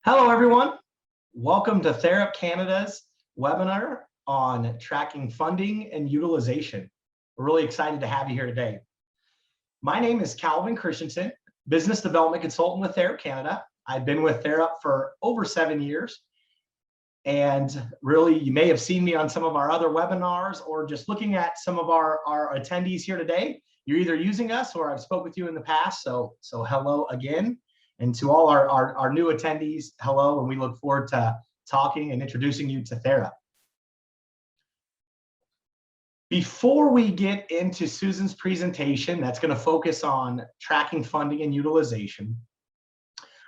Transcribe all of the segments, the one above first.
Hello, everyone. Welcome to Therap Canada's webinar on tracking funding and utilization. We're really excited to have you here today. My name is Calvin Christensen, Business Development Consultant with Therap Canada. I've been with Therap for over 7 years. And really, you may have seen me on some of our other webinars or just looking at some of our attendees here today. You're either using us or I've spoke with you in the past. So hello again. And to all our new attendees, hello, and we look forward to talking and introducing you to Therap. Before we get into Susan's presentation, that's going to focus on tracking funding and utilization,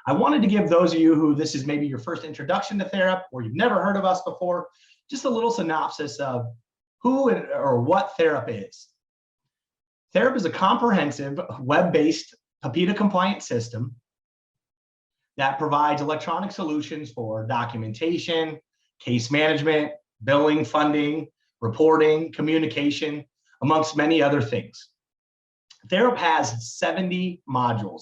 I wanted to give those of you who this is maybe your first introduction to Therap or you've never heard of us before, just a little synopsis of who or what Therap is. Therap is a comprehensive web-based PIPEDA compliant system that provides electronic solutions for documentation, case management, billing, funding, reporting, communication, amongst many other things. Therap has 70 modules.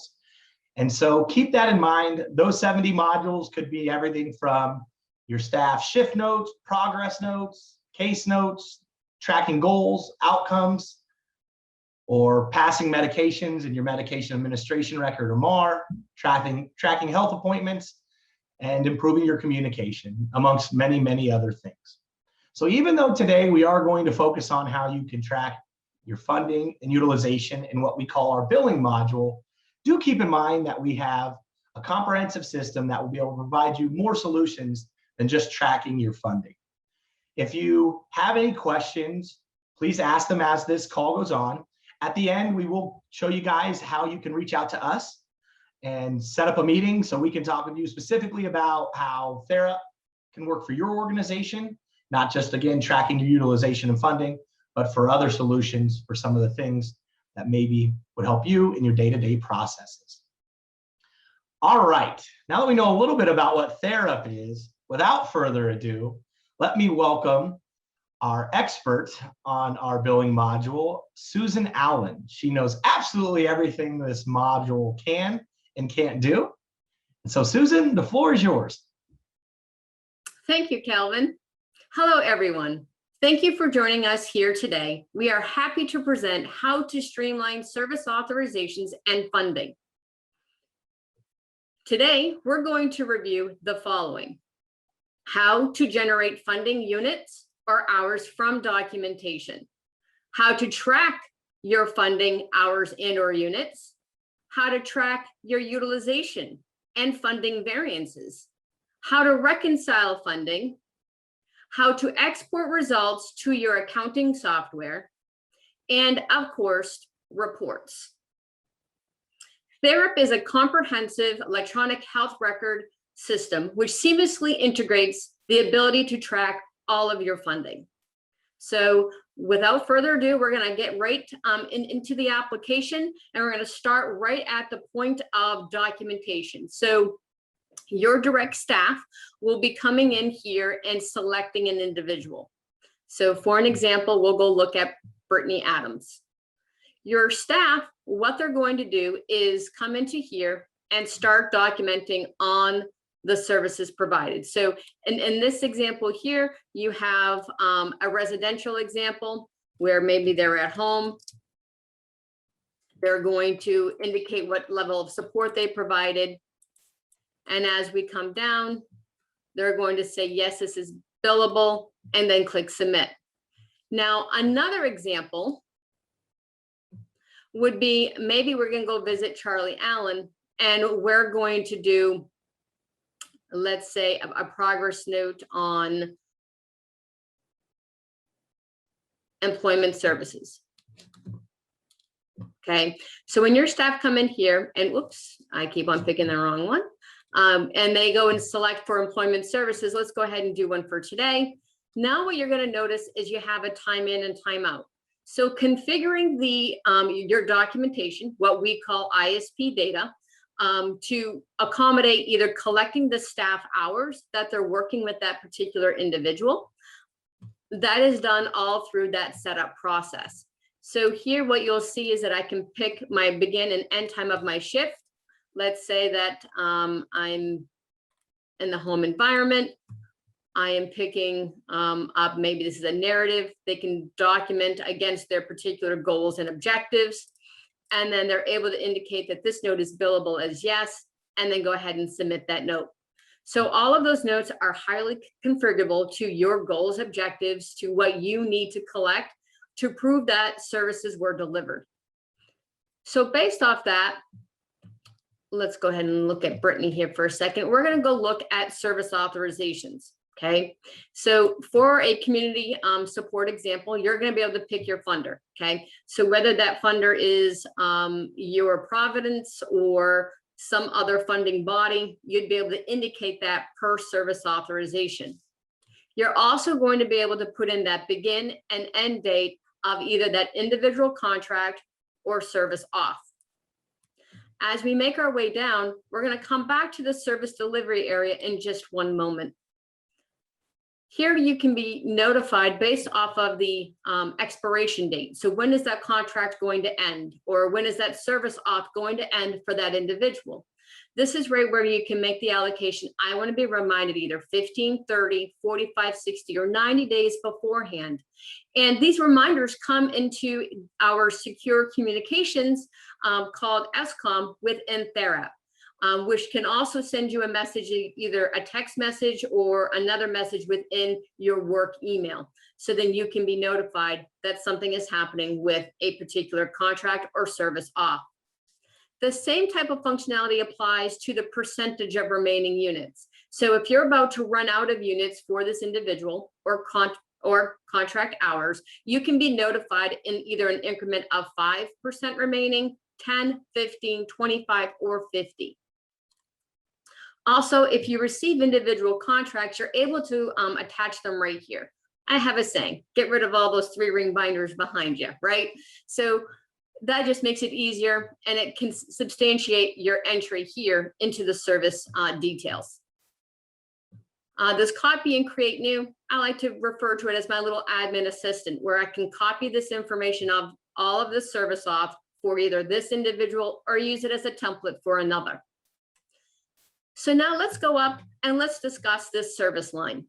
And so keep that in mind. Those 70 modules could be everything from your staff shift notes, progress notes, case notes, tracking goals, outcomes, or passing medications in your medication administration record or MAR, tracking health appointments, and improving your communication, amongst many, many other things. So even though today we are going to focus on how you can track your funding and utilization in what we call our billing module, do keep in mind that we have a comprehensive system that will be able to provide you more solutions than just tracking your funding. If you have any questions, please ask them as this call goes on. At the end, we will show you guys how you can reach out to us and set up a meeting so we can talk with you specifically about how Therap can work for your organization, not just, again, tracking your utilization and funding, but for other solutions for some of the things that maybe would help you in your day-to-day processes. All right, now that we know a little bit about what Therap is, without further ado, let me welcome our expert on our billing module, Susan Allen. She knows absolutely everything this module can and can't do. And so Susan, the floor is yours. Thank you, Calvin. Hello, everyone. Thank you for joining us here today. We are happy to present how to streamline service authorizations and funding. Today, we're going to review the following: how to generate funding units or hours from documentation, how to track your funding hours and or units, how to track your utilization and funding variances, how to reconcile funding, how to export results to your accounting software, and of course, reports. Therap is a comprehensive electronic health record system which seamlessly integrates the ability to track all of your funding. So without further ado, we're going to get right into the application, and we're going to start right at the point of documentation. So your direct staff will be coming in here and selecting an individual. So for an example, we'll go look at Brittany Adams. Your staff, what they're going to do is come into here and start documenting on the services provided. So in this example here, you have a residential example where maybe they're at home. They're going to indicate what level of support they provided. And as we come down, they're going to say, yes, this is billable, and then click submit. Now, another example would be, maybe we're going to go visit Charlie Allen, and we're going to do, let's say, a progress note on employment services. Okay, so when your staff come in here, and whoops, I keep on picking the wrong one, and they go and select for employment services, let's go ahead and do one for today. Now what you're going to notice is you have a time in and time out. So configuring the your documentation, what we call ISP data, to accommodate either collecting the staff hours that they're working with that particular individual. That is done all through that setup process. So here what you'll see is that I can pick my begin and end time of my shift. Let's say that I'm in the home environment. I am picking up, maybe this is a narrative. They can document against their particular goals and objectives. And then they're able to indicate that this note is billable as yes, and then go ahead and submit that note. So all of those notes are highly configurable to your goals, objectives, to what you need to collect to prove that services were delivered. So based off that, let's go ahead and look at Brittany here for a second. We're going to go look at service authorizations. Okay, so for a community support example, you're going to be able to pick your funder. Okay, so whether that funder is your Providence or some other funding body, you'd be able to indicate that per service authorization. You're also going to be able to put in that begin and end date of either that individual contract or service off. As we make our way down, we're going to come back to the service delivery area in just one moment. Here you can be notified based off of the expiration date. So when is that contract going to end? Or when is that service off going to end for that individual? This is right where you can make the allocation. I want to be reminded either 15, 30, 45, 60, or 90 days beforehand. And these reminders come into our secure communications called SCOM within TheraP. Which can also send you a message, either a text message or another message within your work email. So then you can be notified that something is happening with a particular contract or service off. The same type of functionality applies to the percentage of remaining units. So if you're about to run out of units for this individual or contract hours, you can be notified in either an increment of 5% remaining, 10, 15, 25, or 50. Also, if you receive individual contracts, you're able to attach them right here. I have a saying, get rid of all those 3-ring binders behind you, right? So that just makes it easier, and it can substantiate your entry here into the service details. This copy and create new, I like to refer to it as my little admin assistant, where I can copy this information of all of the service off for either this individual or use it as a template for another. So now let's go up and let's discuss this service line.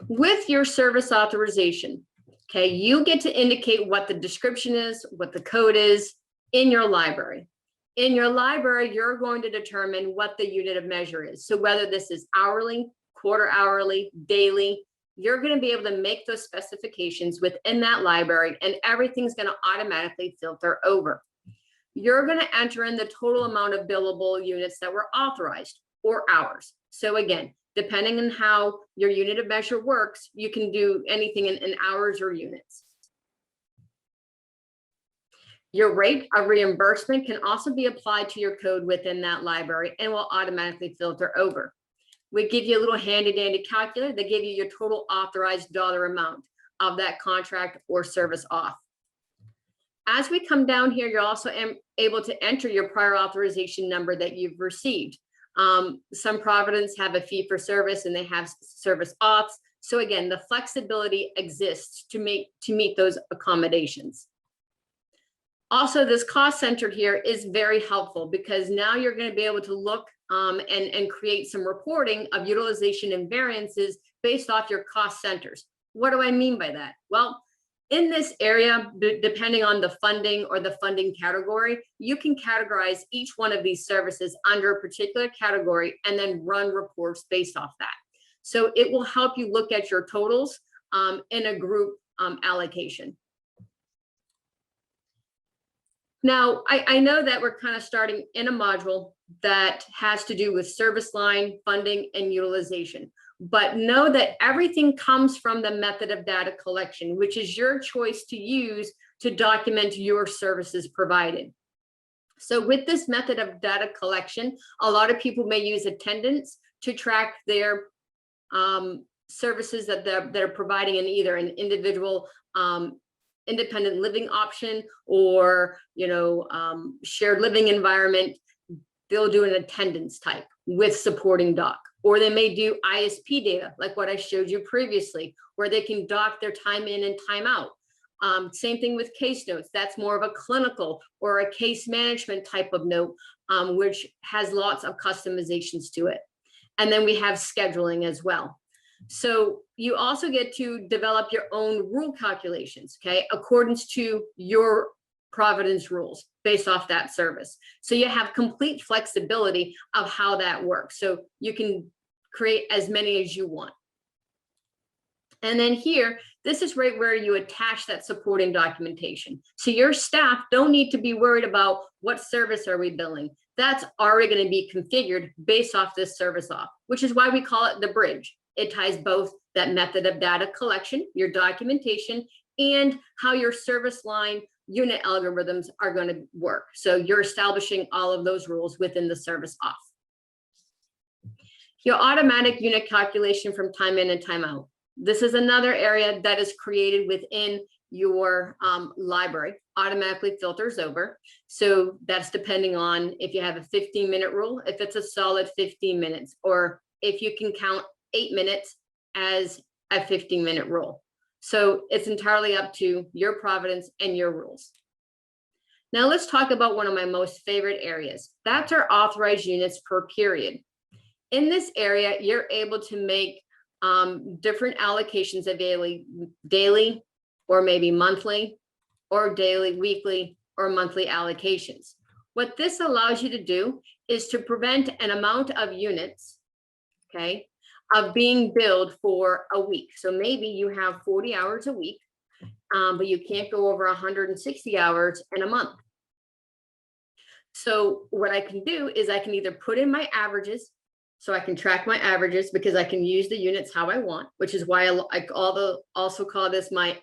With your service authorization, okay, you get to indicate what the description is, what the code is in your library. In your library, you're going to determine what the unit of measure is. So whether this is hourly, quarter hourly, daily, you're going to be able to make those specifications within that library, and everything's going to automatically filter over. You're going to enter in the total amount of billable units that were authorized, or hours. So again, depending on how your unit of measure works, you can do anything in hours or units. Your rate of reimbursement can also be applied to your code within that library and will automatically filter over. We give you a little handy dandy calculator that give you your total authorized dollar amount of that contract or service off. As we come down here, you're also able to enter your prior authorization number that you've received. Some Providence have a fee for service and they have service offs. So again, the flexibility exists to meet those accommodations. Also, this cost center here is very helpful because now you're going to be able to look and create some reporting of utilization and variances based off your cost centers. What do I mean by that? Well, in this area, depending on the funding or the funding category, you can categorize each one of these services under a particular category and then run reports based off that. So it will help you look at your totals in a group allocation. Now, I know that we're kind of starting in a module that has to do with service line, funding, and utilization. But know that everything comes from the method of data collection, which is your choice to use to document your services provided. So with this method of data collection, a lot of people may use attendance to track their services that they're providing in either an individual independent living option or shared living environment. They'll do an attendance type with supporting doc. Or they may do ISP data, like what I showed you previously, where they can dock their time in and time out. Same thing with case notes. That's more of a clinical or a case management type of note, which has lots of customizations to it. And then we have scheduling as well. So you also get to develop your own rule calculations, okay, accordance to your Providence rules based off that service. So you have complete flexibility of how that works. So you can create as many as you want. And then here, this is right where you attach that supporting documentation. So your staff don't need to be worried about what service are we billing. That's already going to be configured based off this service off, which is why we call it the bridge. It ties both that method of data collection, your documentation, and how your service line unit algorithms are going to work. So you're establishing all of those rules within the service off. Your automatic unit calculation from time in and time out. This is another area that is created within your library, automatically filters over. So that's depending on if you have a 15-minute rule, if it's a solid 15 minutes, or if you can count 8 minutes as a 15-minute rule. So it's entirely up to your Providence and your rules. Now let's talk about one of my most favorite areas. That's our authorized units per period. In this area, you're able to make different allocations of daily, or maybe monthly, or daily, weekly, or monthly allocations. What this allows you to do is to prevent an amount of units, okay, of being billed for a week. So maybe you have 40 hours a week, but you can't go over 160 hours in a month. So what I can do is I can either put in my averages, so I can track my averages because I can use the units how I want, which is why I also call this my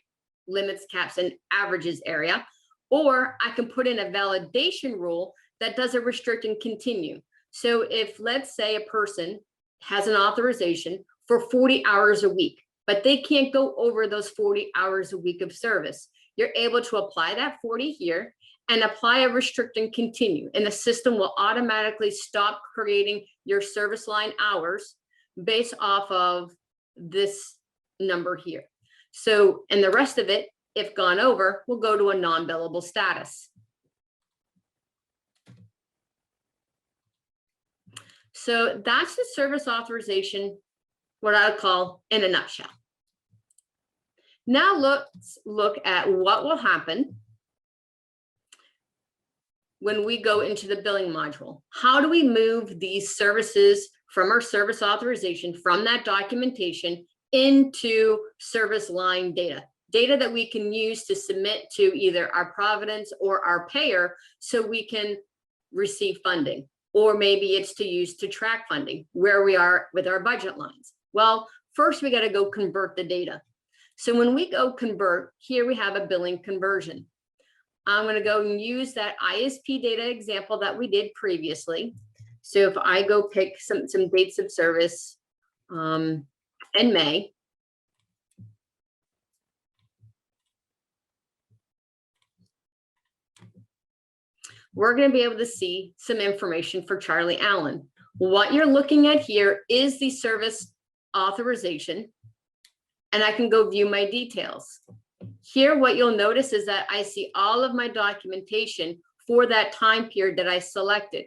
limits, caps, and averages area. Or I can put in a validation rule that does a restrict and continue. So if, let's say, a person has an authorization for 40 hours a week, but they can't go over those 40 hours a week of service, you're able to apply that 40 here and apply a restrict and continue, and the system will automatically stop creating your service line hours based off of this number here. So, and the rest of it, if gone over, will go to a non-billable status. So that's the service authorization, what I would call in a nutshell. Now let's look at what will happen when we go into the billing module. How do we move these services from our service authorization, from that documentation, into service line data that we can use to submit to either our Providence or our payer so we can receive funding, or maybe it's to use to track funding, where we are with our budget lines. Well, first we got to go convert the data. So when we go convert, here we have a billing conversion. I'm going to go and use that ISP data example that we did previously. So if I go pick some dates of service in May, we're going to be able to see some information for Charlie Allen. What you're looking at here is the service authorization, and I can go view my details. Here, what you'll notice is that I see all of my documentation for that time period that I selected.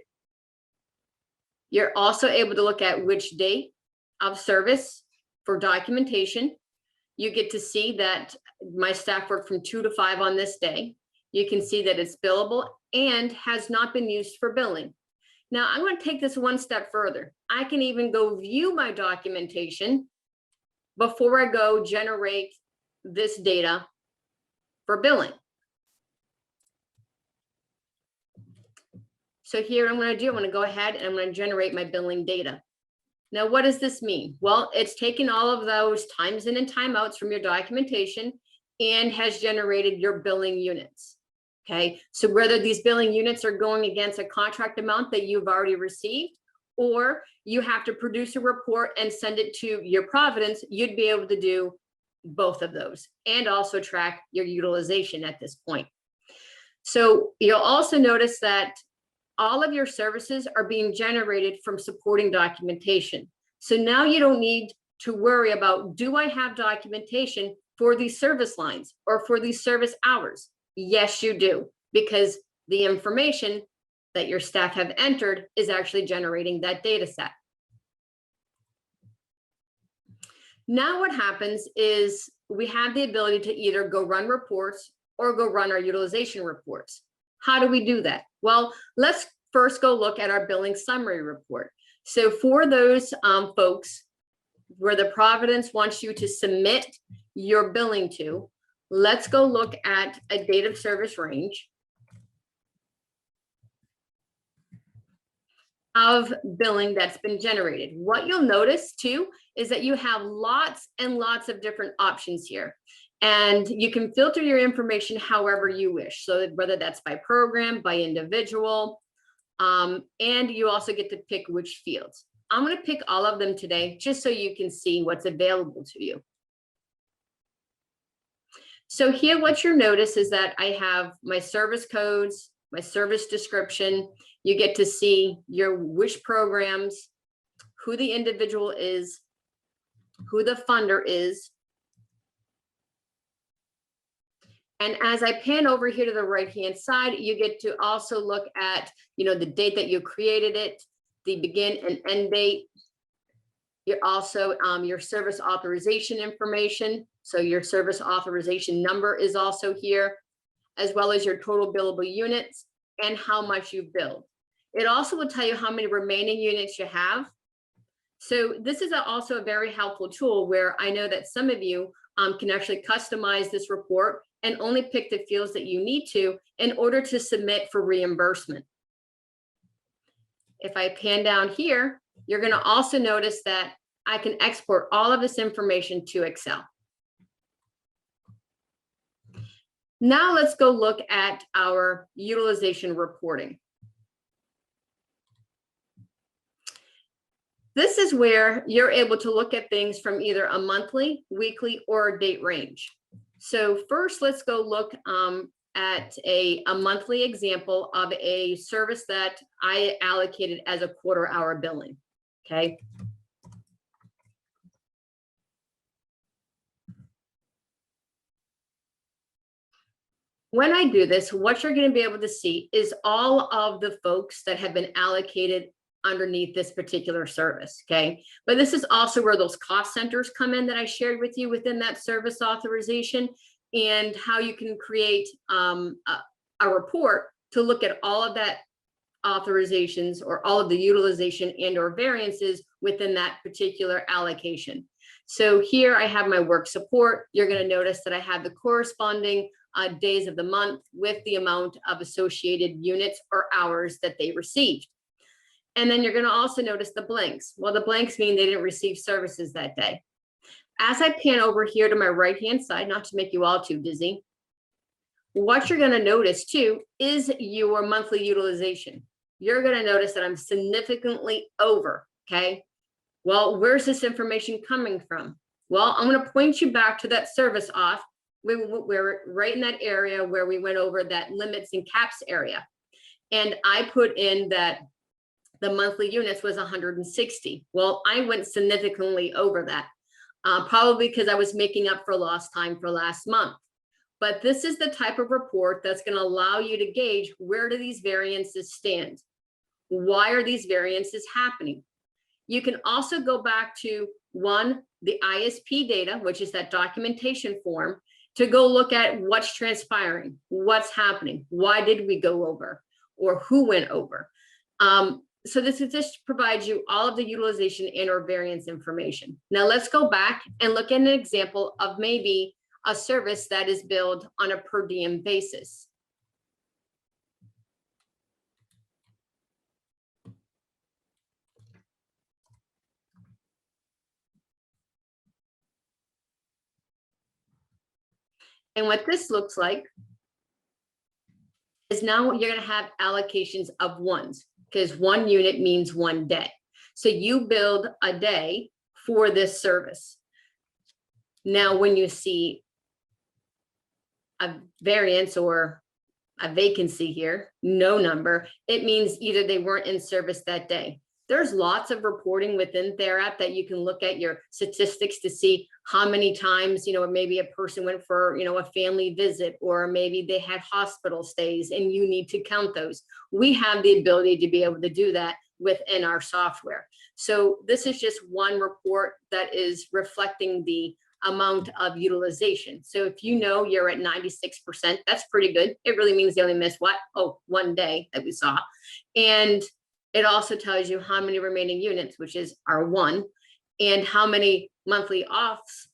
You're also able to look at which date of service for documentation. You get to see that my staff worked from 2 to 5 on this day. You can see that it's billable and has not been used for billing. Now, I'm going to take this one step further. I can even go view my documentation before I go generate this data for billing. So here I'm going to go ahead and I'm going to generate my billing data. Now, what does this mean? Well, it's taken all of those times in and time outs from your documentation and has generated your billing units. Okay, so whether these billing units are going against a contract amount that you've already received, or you have to produce a report and send it to your Providence, you'd be able to do both of those and also track your utilization at this point. So you'll also notice that all of your services are being generated from supporting documentation. So now you don't need to worry about, do I have documentation for these service lines or for these service hours? Yes, you do, because the information that your staff have entered is actually generating that data set. Now what happens is we have the ability to either go run reports or go run our utilization reports. How do we do that? Well, let's first go look at our billing summary report. So for those folks where the Providence wants you to submit your billing to, let's go look at a date of service range of billing that's been generated. What you'll notice too is that you have lots and lots of different options here. And you can filter your information however you wish. So whether that's by program, by individual, and you also get to pick which fields. I'm going to pick all of them today just so you can see what's available to you. So here what you'll notice is that I have my service codes, my service description. You get to see your which programs, who the individual is, who the funder is. And as I pan over here to the right-hand side, you get to also look at, the date that you created it, the begin and end date. You're also your service authorization information. So your service authorization number is also here, as well as your total billable units and how much you've billed. It also will tell you how many remaining units you have. So this is also a very helpful tool where I know that some of you can actually customize this report and only pick the fields that you need to in order to submit for reimbursement. If I pan down here, you're going to also notice that I can export all of this information to Excel. Now let's go look at our utilization reporting. This is where you're able to look at things from either a monthly, weekly, or a date range. So first, let's go look at a monthly example of a service that I allocated as a quarter-hour billing, okay? When I do this, what you're going to be able to see is all of the folks that have been allocated underneath this particular service, okay? But this is also where those cost centers come in that I shared with you within that service authorization, and how you can create a report to look at all of that authorizations or all of the utilization and or variances within that particular allocation. So here I have my work support. You're going to notice that I have the corresponding days of the month with the amount of associated units or hours that they received. And then you're going to also notice the blanks. Well, the blanks mean they didn't receive services that day. As I pan over here to my right-hand side, not to make you all too dizzy, what you're going to notice too is your monthly utilization. You're going to notice that I'm significantly over, okay? Well, where's this information coming from? Well, I'm going to point you back to that service off. We're right in that area where we went over that limits and caps area. And I put in that the monthly units was 160. Well, I went significantly over that, probably because I was making up for lost time for last month. But this is the type of report that's going to allow you to gauge, where do these variances stand? Why are these variances happening? You can also go back to the ISP data, which is that documentation form, to go look at what's transpiring, what's happening, why did we go over, or who went over. So this just provides you all of the utilization and or variance information. Now let's go back and look at an example of maybe a service that is billed on a per diem basis. And what this looks like is now you're going to have allocations of ones, because one unit means one day. So you build a day for this service. Now, when you see a variance or a vacancy here, no number, it means either they weren't in service that day. There's lots of reporting within TheraP that you can look at your statistics to see how many times, maybe a person went for, a family visit, or maybe they had hospital stays, and you need to count those. We have the ability to be able to do that within our software. So this is just one report that is reflecting the amount of utilization. So if you're at 96%, that's pretty good. It really means they only missed one day that we saw. And it also tells you how many remaining units, which is our 1, and how many monthly offs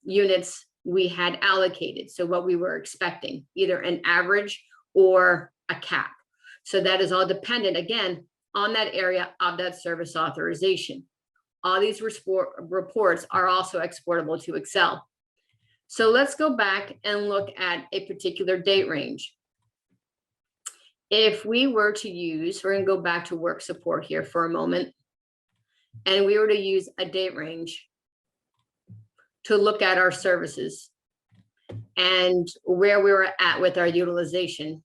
units we had allocated. So what we were expecting, either an average or a cap. So that is all dependent, again, on that area of that service authorization. All these reports are also exportable to Excel. So let's go back and look at a particular date range. If we were to use, we're going to go back to work support here for a moment, and we were to use a date range to look at our services and where we were at with our utilization.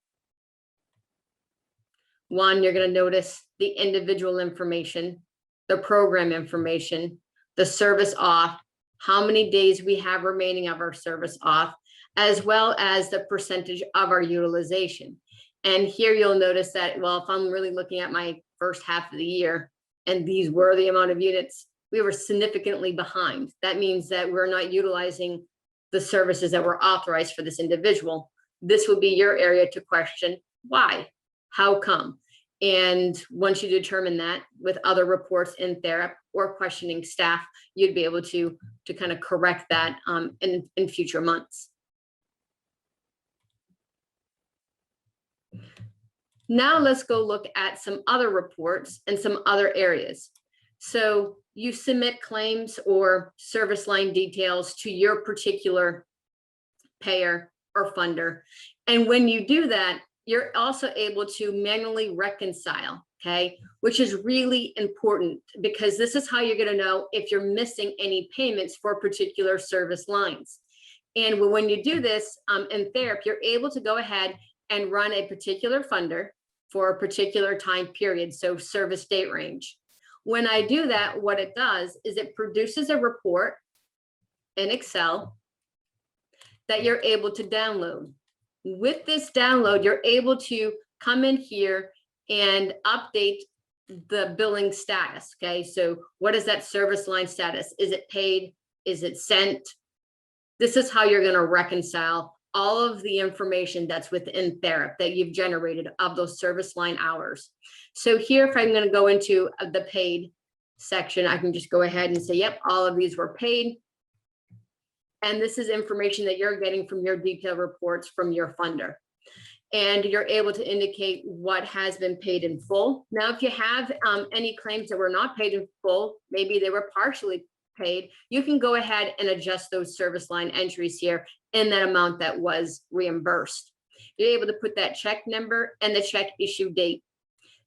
One, you're going to notice the individual information, the program information, the service off, how many days we have remaining of our service off, as well as the percentage of our utilization. And here you'll notice that, well, if I'm really looking at my first half of the year, and these were the amount of units, we were significantly behind. That means that we're not utilizing the services that were authorized for this individual. This would be your area to question why, how come? And once you determine that with other reports in TheraP or questioning staff, you'd be able to kind of correct that in future months. Now let's go look at some other reports and some other areas. So you submit claims or service line details to your particular payer or funder. And when you do that, you're also able to manually reconcile, okay? Which is really important, because this is how you're going to know if you're missing any payments for particular service lines. And when you do this in TheraP, you're able to go ahead and run a particular funder for a particular time period, so service date range. When I do that, what it does is it produces a report in Excel that you're able to download. With this download, you're able to come in here and update the billing status, okay? So what is that service line status? Is it paid? Is it sent? This is how you're gonna reconcile all of the information that's within TheraP that you've generated of those service line hours. So here, if I'm going to go into the paid section, I can just go ahead and say, yep, all of these were paid. And this is information that you're getting from your detailed reports from your funder. And you're able to indicate what has been paid in full. Now, if you have any claims that were not paid in full, maybe they were partially paid, you can go ahead and adjust those service line entries here in that amount that was reimbursed. You're able to put that check number and the check issue date.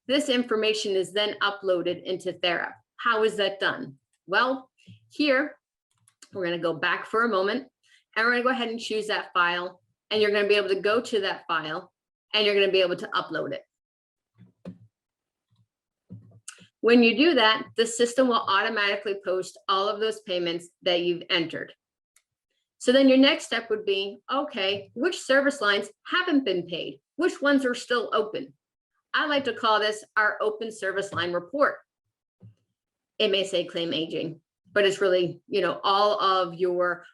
This information is then uploaded into TheraP. How is that done? Well, here, we're going to go back for a moment, and we're going to go ahead and choose that file, and you're going to be able to go to that file, and you're going to be able to upload it. When you do that, the system will automatically post all of those payments that you've entered. So then your next step would be, okay, which service lines haven't been paid? Which ones are still open? I like to call this our open service line report. It may say claim aging, but it's really, all of your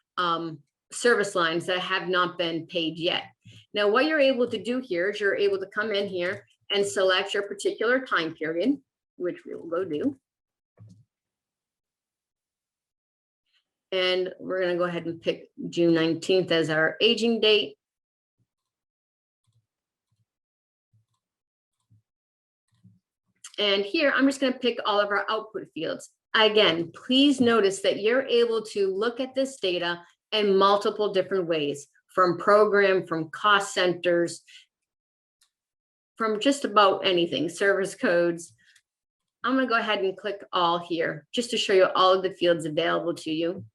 service lines that have not been paid yet. Now, what you're able to do here is you're able to come in here and select your particular time period, which we will go do. And we're going to go ahead and pick June 19th as our aging date. And here, I'm just going to pick all of our output fields. Again, please notice that you're able to look at this data in multiple different ways, from program, from cost centers, from just about anything, service codes. I'm going to go ahead and click all here just to show you all of the fields available to you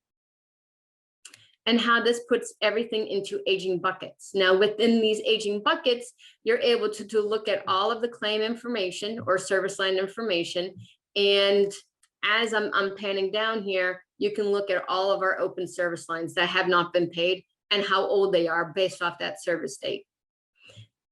and how this puts everything into aging buckets. Now, within these aging buckets, you're able to look at all of the claim information or service line information And as I'm panning down here, you can look at all of our open service lines that have not been paid and how old they are based off that service date.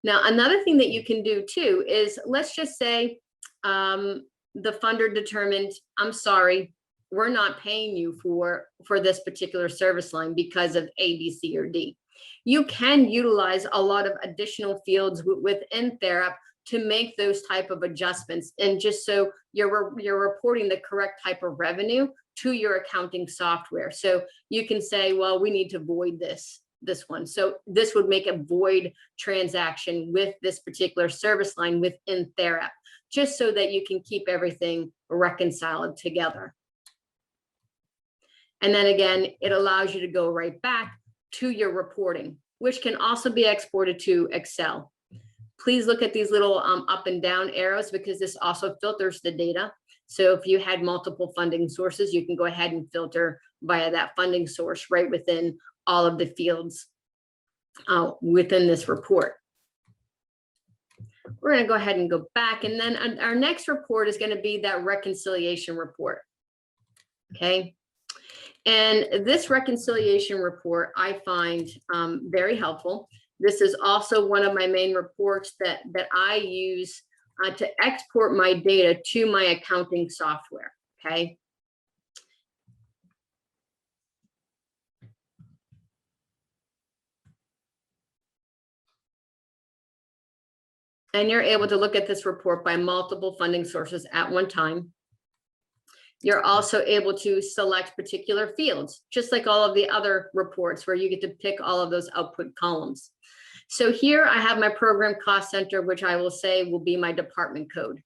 Now, another thing that you can do too is, let's just say the funder determined, I'm sorry, we're not paying you for this particular service line because of A, B, C, or D. You can utilize a lot of additional fields within TheraP to make those type of adjustments, and just so you're reporting the correct type of revenue to your accounting software. So you can say, well, we need to void this one. So this would make a void transaction with this particular service line within TheraP, just so that you can keep everything reconciled together. And then again, it allows you to go right back to your reporting, which can also be exported to Excel. Please look at these little up and down arrows, because this also filters the data. So if you had multiple funding sources, you can go ahead and filter via that funding source right within all of the fields within this report. We're going to go ahead and go back, and then our next report is going to be that reconciliation report. Okay. And this reconciliation report I find very helpful. This is also one of my main reports that I use to export my data to my accounting software. Okay. And you're able to look at this report by multiple funding sources at one time. You're also able to select particular fields, just like all of the other reports where you get to pick all of those output columns. So here I have my program cost center, which I will say will be my department code.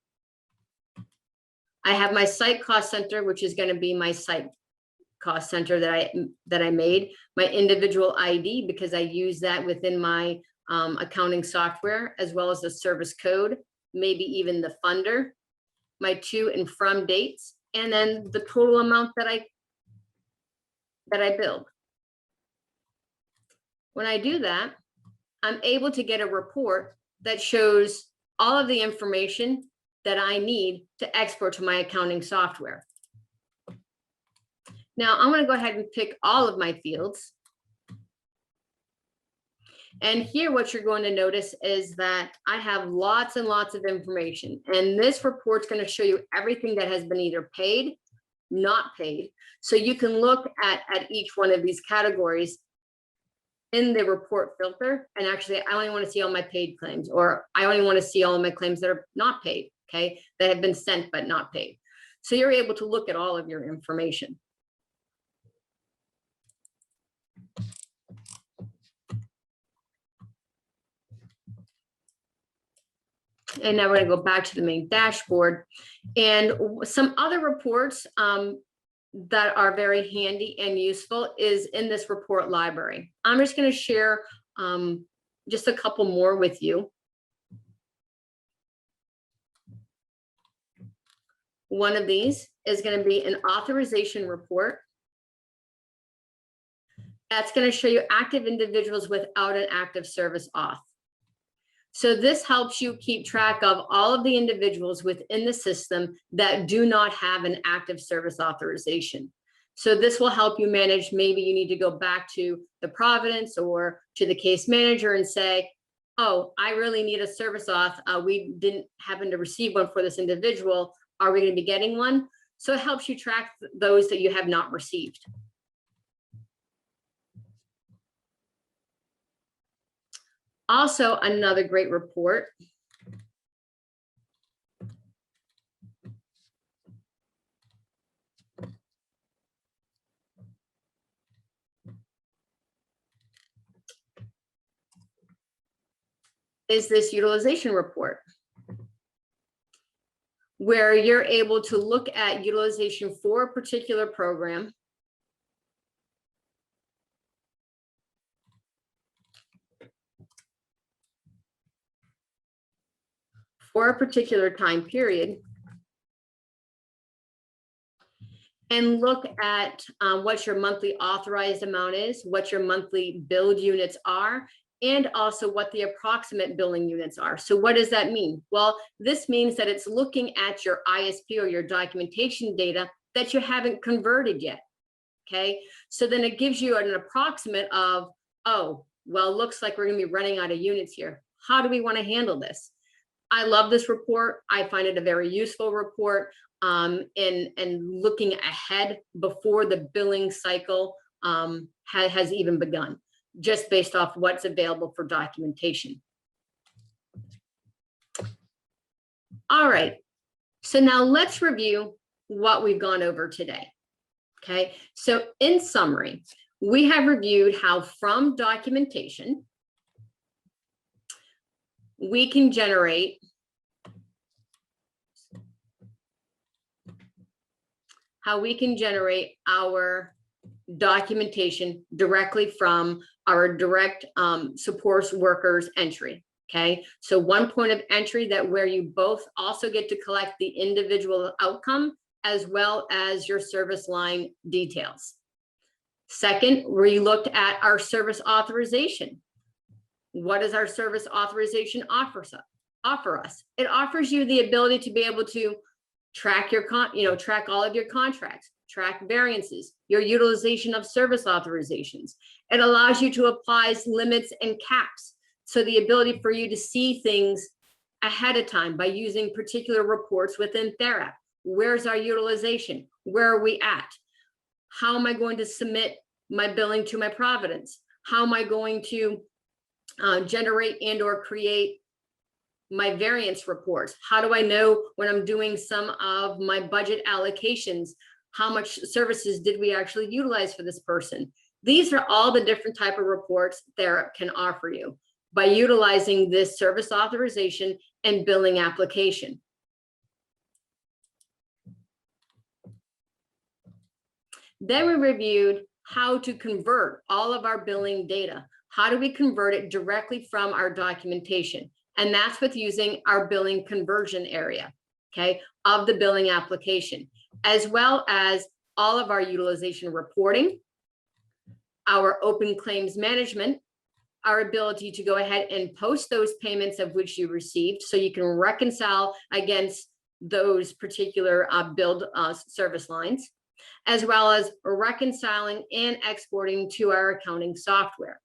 I have my site cost center, which is going to be my site cost center that I made, my individual ID, because I use that within my accounting software, as well as the service code, maybe even the funder, my to and from dates, and then the total amount that I billed. When I do that, I'm able to get a report that shows all of the information that I need to export to my accounting software. Now I'm going to go ahead and pick all of my fields. And here what you're going to notice is that I have lots and lots of information. And this report's going to show you everything that has been either paid, not paid. So you can look at each one of these categories in the report filter. And actually, I only want to see all my paid claims, or I only want to see all of my claims that are not paid, okay, that have been sent but not paid. So you're able to look at all of your information. And now we're going to go back to the main dashboard, and some other reports that are very handy and useful is in this report library. I'm just going to share just a couple more with you. One of these is going to be an authorization report. That's going to show you active individuals without an active service auth. So this helps you keep track of all of the individuals within the system that do not have an active service authorization. So this will help you manage, maybe you need to go back to the Providence or to the case manager and say, oh, I really need a service auth. We didn't happen to receive one for this individual. Are we going to be getting one? So it helps you track those that you have not received. Also, another great report is this utilization report, where you're able to look at utilization for a particular program. For a particular time period, and look at what your monthly authorized amount is, what your monthly billed units are, and also what the approximate billing units are. So what does that mean? Well, this means that it's looking at your ISP or your documentation data that you haven't converted yet, okay? So then it gives you an approximate of, oh, well, looks like we're gonna be running out of units here. How do we wanna handle this? I love this report. I find it a very useful report, and looking ahead before the billing cycle has even begun, just based off what's available for documentation. All right, so now let's review what we've gone over today. Okay, so in summary, we have reviewed how from documentation, we can generate our documentation directly from our direct support workers entry. Okay, so one point of entry that where you both also get to collect the individual outcome as well as your service line details. Second, we looked at our service authorization. What does our service authorization offer us? It offers you the ability to be able to track your track all of your contracts, track variances, your utilization of service authorizations. It allows you to apply limits and caps. So the ability for you to see things ahead of time by using particular reports within TheraP. Where's our utilization? Where are we at? How am I going to submit my billing to my Providence? How am I going to generate and or create my variance reports? How do I know when I'm doing some of my budget allocations, how much services did we actually utilize for this person? These are all the different type of reports TheraP can offer you by utilizing this service authorization and billing application. Then we reviewed how to convert all of our billing data. How do we convert it directly from our documentation? And that's with using our billing conversion area, okay, of the billing application, as well as all of our utilization reporting, our open claims management, our ability to go ahead and post those payments of which you received so you can reconcile against those particular billed service lines, as well as reconciling and exporting to our accounting software.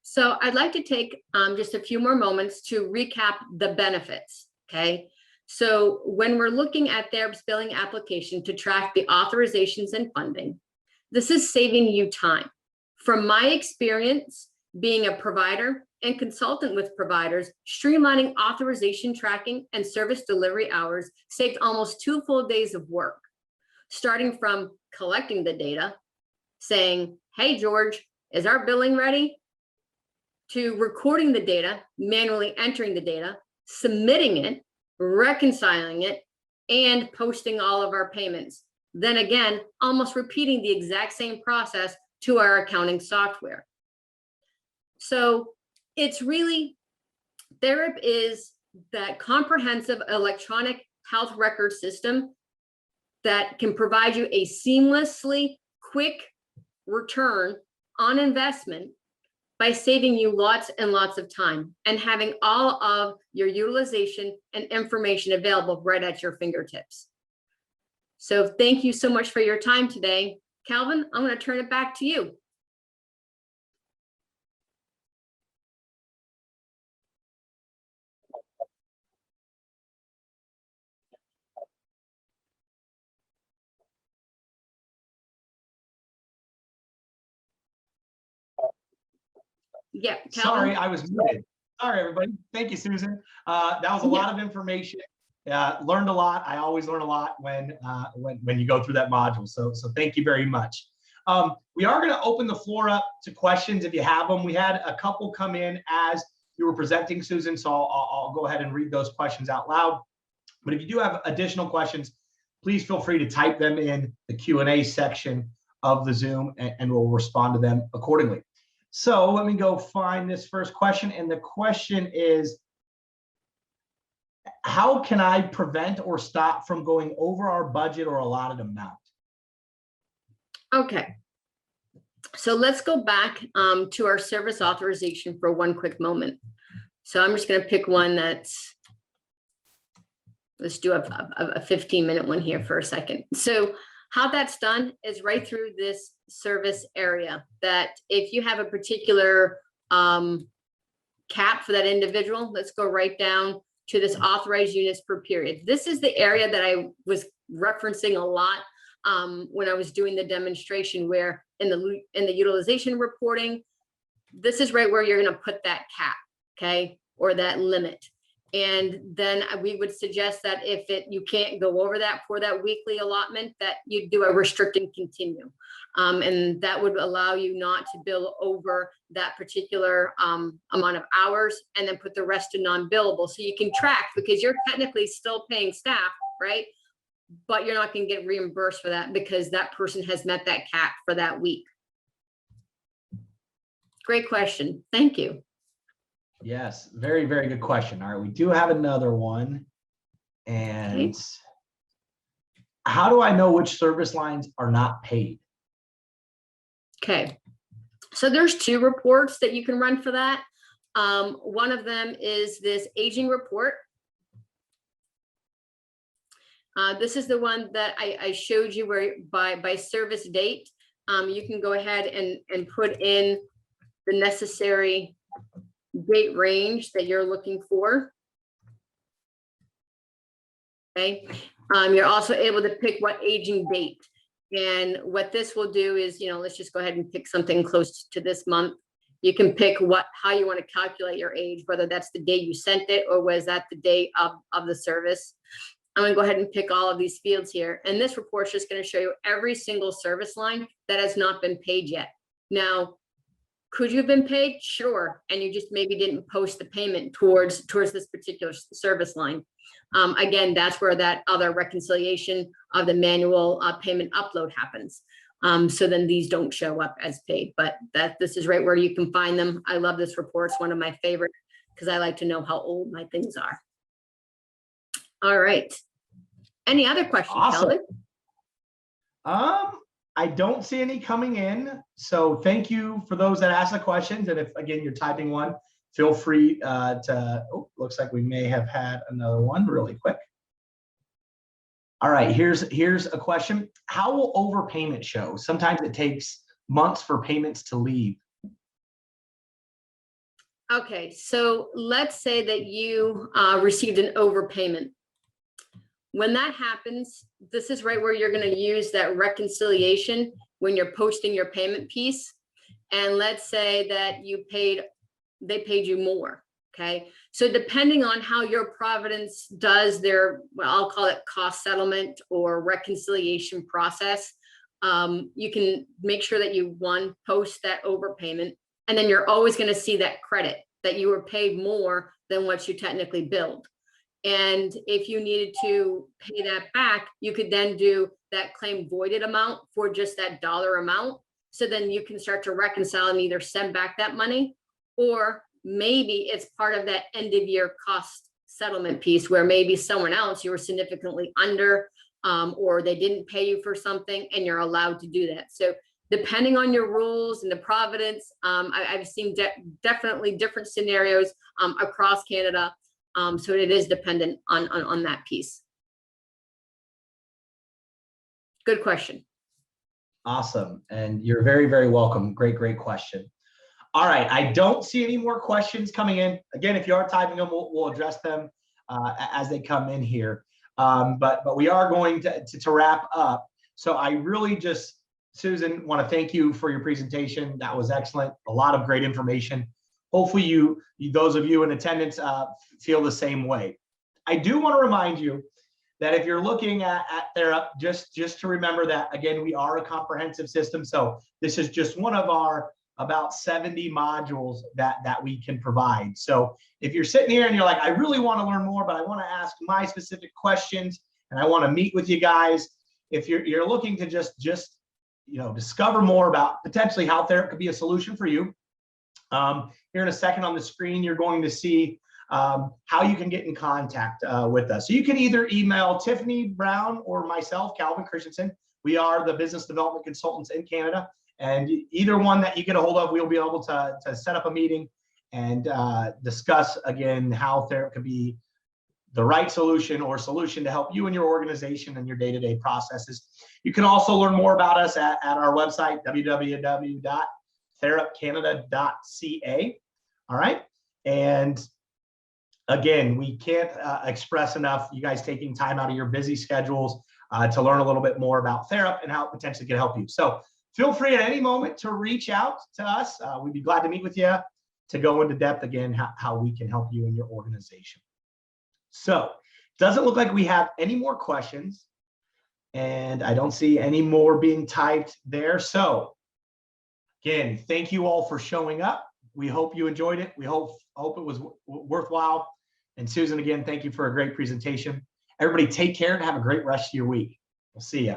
So I'd like to take just a few more moments to recap the benefits, okay? So when we're looking at TheraP's billing application to track the authorizations and funding, this is saving you time. From my experience being a provider and consultant with providers, streamlining authorization tracking and service delivery hours saved almost 2 full days of work, starting from collecting the data, saying, hey, George, is our billing ready? To recording the data, manually entering the data, submitting it, reconciling it, and posting all of our payments. Then again, almost repeating the exact same process to our accounting software. So it's really, TheraP is that comprehensive electronic health record system that can provide you a seamlessly quick return on investment by saving you lots and lots of time and having all of your utilization and information available right at your fingertips. So thank you so much for your time today. Calvin, I'm going to turn it back to you. Yeah, Calvin. Sorry, I was muted. Sorry, everybody. Thank you, Susan. That was a lot of information. Learned a lot. I always learn a lot when you go through that module. So thank you very much. We are going to open the floor up to questions if you have them. We had a couple come in as you were presenting, Susan, so I'll go ahead and read those questions out loud. But if you do have additional questions, please feel free to type them in the Q&A section of the Zoom, and we'll respond to them accordingly. So let me go find this first question. And the question is, how can I prevent or stop from going over our budget or allotted amount? Okay. So let's go back to our service authorization for one quick moment. So I'm just going to pick one that's, let's do a 15-minute one here for a second. So how that's done is right through this service area, that if you have a particular cap for that individual, let's go right down to this authorized units per period. This is the area that I was referencing a lot when I was doing the demonstration, where in the utilization reporting, this is right where you're going to put that cap, okay, or that limit. And then we would suggest that if you can't go over that for that weekly allotment, that you do a restrict and continue. And that would allow you not to bill over that particular amount of hours, and then put the rest to non-billable. So you can track, because you're technically still paying staff, right? But you're not going to get reimbursed for that because that person has met that cap for that week. Great question. Thank you. Yes, very, very good question. All right, we do have another one. And Okay. How do I know which service lines are not paid? Okay. So there's 2 reports that you can run for that. One of them is this aging report. This is the one that I showed you, where by service date, you can go ahead and put in the necessary date range that you're looking for. Okay. You're also able to pick what aging date. And what this will do is, let's just go ahead and pick something close to this month. You can pick how you want to calculate your age, whether that's the day you sent it or was that the day of the service. I'm going to go ahead and pick all of these fields here. And this report is just going to show you every single service line that has not been paid yet. Now, could you have been paid? Sure. And you just maybe didn't post the payment towards this particular service line. Again, that's where that other reconciliation of the manual payment upload happens. So then these don't show up as paid, but this is right where you can find them. I love this report. It's one of my favorite because I like to know how old my things are. All right. Any other questions, Awesome. Calvin? I don't see any coming in. So thank you for those that asked the questions. And if, again, you're typing one, feel free looks like we may have had another one really quick. All right, here's a question. How will overpayment show? Sometimes it takes months for payments to leave. Okay, so let's say that you received an overpayment. When that happens, this is right where you're going to use that reconciliation when you're posting your payment piece. And let's say that they paid you more. Okay. So depending on how your Providence does their, well, I'll call it cost settlement or reconciliation process, you can make sure that you post that overpayment, and then you're always going to see that credit that you were paid more than what you technically billed. And if you needed to pay that back, you could then do that claim voided amount for just that dollar amount. So then you can start to reconcile and either send back that money, or maybe it's part of that end of year cost settlement piece where maybe someone else you were significantly under, or they didn't pay you for something and you're allowed to do that. So depending on your rules and the Providence, I've seen definitely different scenarios across Canada. So it is dependent on that piece. Good question. Awesome. And you're very, very welcome. Great question. All right. I don't see any more questions coming in. Again, if you are typing them, we'll address them as they come in here. But we are going to wrap up. So I really just, Susan, want to thank you for your presentation. That was excellent. A lot of great information. Hopefully those of you in attendance feel the same way. I do want to remind you that if you're looking at their just to remember that, again, we are a comprehensive system. So this is just one of our about 70 modules that we can provide. So if you're sitting here and you're like, I really want to learn more, but I want to ask my specific questions and I want to meet with you guys, if you're looking to just discover more about potentially how therapy could be a solution for you, here in a second on the screen, you're going to see how you can get in contact with us. So you can either email Tiffany Brown or myself, Calvin Christensen. We are the business development consultants in Canada, and either one that you get a hold of, we'll be able to set up a meeting and discuss again how Therap could be the right solution or solution to help you and your organization and your day-to-day processes. You can also learn more about us at our website, www.therapcanada.ca. All right. And again, we can't express enough you guys taking time out of your busy schedules to learn a little bit more about Therap and how it potentially can help you. So feel free at any moment to reach out to us. We'd be glad to meet with you to go into depth again, how we can help you in your organization. So doesn't look like we have any more questions, and I don't see any more being typed there. So again, thank you all for showing up. We hope you enjoyed it. We hope it was worthwhile. And Susan, again, thank you for a great presentation. Everybody take care and have a great rest of your week. We'll see you.